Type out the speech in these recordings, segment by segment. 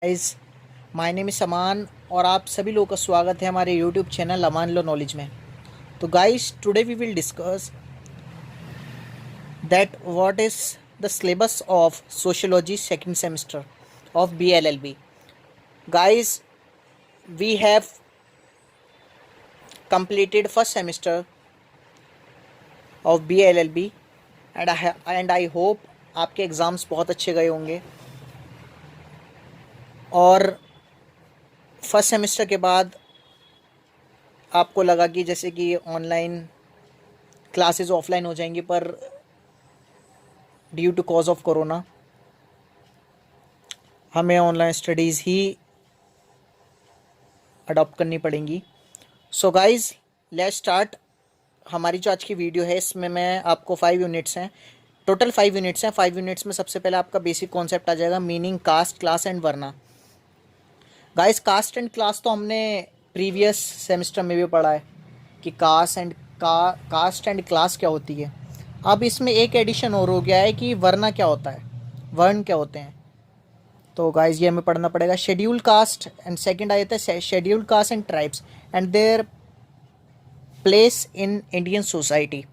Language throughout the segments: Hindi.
Guys, my name is Aman और आप सभी लोगों का स्वागत है हमारे YouTube channel Aman law knowledge में। तो guys, today we will discuss that what is the syllabus of sociology second semester of BLLB. Guys, we have completed first semester of BLLB and I hope आपके एग्ज़ाम्स बहुत अच्छे गए होंगे। और फर्स्ट सेमेस्टर के बाद आपको लगा कि जैसे कि ऑनलाइन क्लासेस ऑफलाइन हो जाएंगी, पर due to cause of corona हमें ऑनलाइन स्टडीज़ ही अडॉप्ट करनी पड़ेंगी। So guys, let's start. हमारी जो आज की वीडियो है इसमें मैं आपको 5 यूनिट्स हैं, टोटल 5 यूनिट्स हैं। 5 यूनिट्स में सबसे पहले आपका बेसिक कॉन्सेप्ट आ जाएगा, meaning, caste, class and varna. Guys, caste and class तो हमने प्रीवियस सेमेस्टर में भी पढ़ा है कि कास्ट एंड क्लास क्या होती है। अब इसमें एक एडिशन और हो गया है कि वर्ना क्या होता है, वर्ण क्या होते हैं। तो गाइस, ये हमें पढ़ना पड़ेगा। शेड्यूल कास्ट एंड सेकंड आ जाता है schedule caste and tribes and their place in Indian society.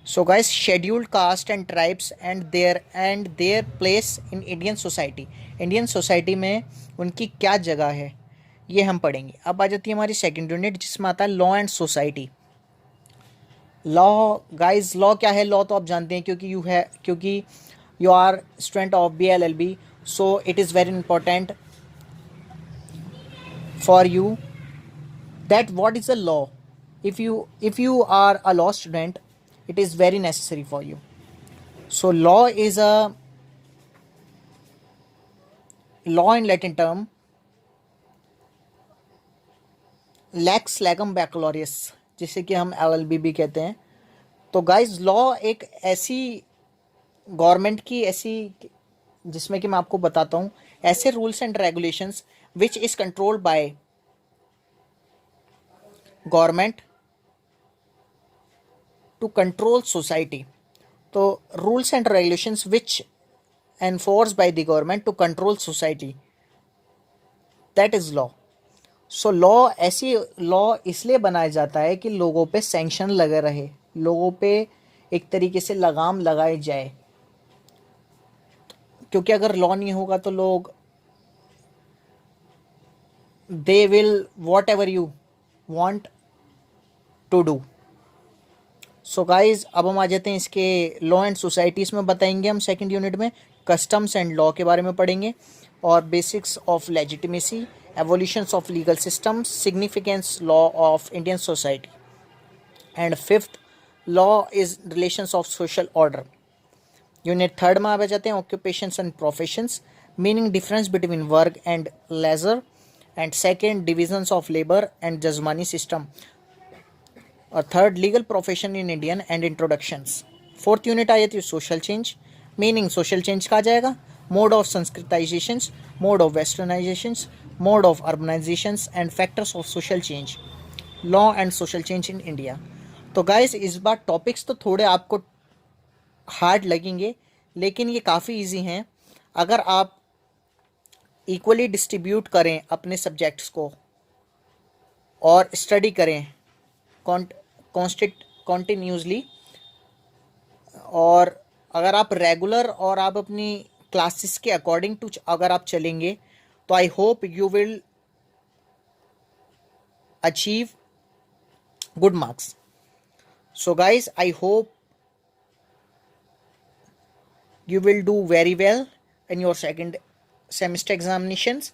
So guys, scheduled caste and tribes and their place in Indian society. Indian society में उनकी क्या जगह है, ये हम पढ़ेंगे। अब आ जाती है हमारी सेकंड यूनिट जिसमें आता है law and society. Law, guys, law क्या है? लॉ तो आप जानते हैं क्योंकि you are student of BLLB, so it is very important for you that what is a law. If you are a law student, it is very necessary for you. So law is a law in Latin term lex legum baccalaureus, जिसे कि हम LLB भी कहते हैं। तो गाइज, लॉ एक ऐसी गवर्नमेंट की ऐसी जिसमें कि मैं आपको बताता हूँ ऐसे rules and regulations which is controlled by government to control society. तो rules and regulations which enforced by the government to control society, that is law. So law, ऐसी law इसलिए बनाया जाता है कि लोगों पे सैंक्शन लगे रहे, लोगों पे एक तरीके से लगाम लगाए जाए। क्योंकि अगर लॉ नहीं होगा तो लोग they will whatever you want to do. So guys, अब हम आ जाते हैं इसके लॉ एंड सोसाइटीज़ में। बताएंगे हम सेकंड यूनिट में कस्टम्स एंड लॉ के बारे में पढ़ेंगे, और basics of legitimacy, evolutions of legal systems, significance law of Indian society, and fifth law is relations of social order. Unit third में आ जाते हैं occupations and professions, meaning, difference between work and leisure, and second divisions of labour and jajmani system, और third legal profession in Indian and introductions. Fourth unit आ जाती है social change, meaning, social change कहा जाएगा, mode of Sanskritizations, mode of westernizations, mode of urbanizations and factors of social change, law and social change in India. तो गाइस, इस बार टॉपिक्स तो थोड़े आपको हार्ड लगेंगे, लेकिन ये काफ़ी इजी हैं अगर आप इक्वली डिस्ट्रीब्यूट करें अपने सब्जेक्ट्स को और स्टडी करें कॉन्टिन्यूसली। और अगर आप रेगुलर और आप अपनी क्लासेस के अकॉर्डिंग टू अगर आप चलेंगे तो I hope you will achieve good marks. So guys, I hope you will do very well in your second semester examinations.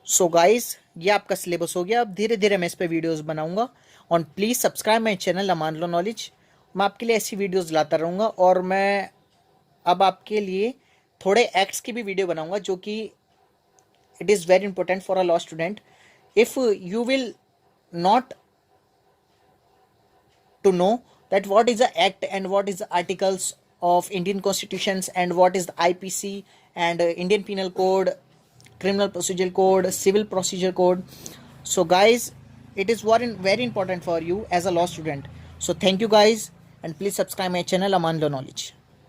So guys, ये आपका सिलेबस हो गया। अब धीरे धीरे मैं इस पर वीडियोस बनाऊंगा, और please subscribe my channel Aman law knowledge. मैं आपके लिए ऐसी वीडियोस लाता रहूँगा, और मैं अब आपके लिए थोड़े एक्ट्स की भी वीडियो बनाऊंगा जो कि it is very important for a law student. If you will not to know that what is the act and what is the articles of Indian constitutions and what is the IPC and Indian Penal Code, Criminal Procedure Code, Civil Procedure Code. So guys, it is very important for you as a law student. So thank you guys, and please subscribe my channel Aman Law Knowledge.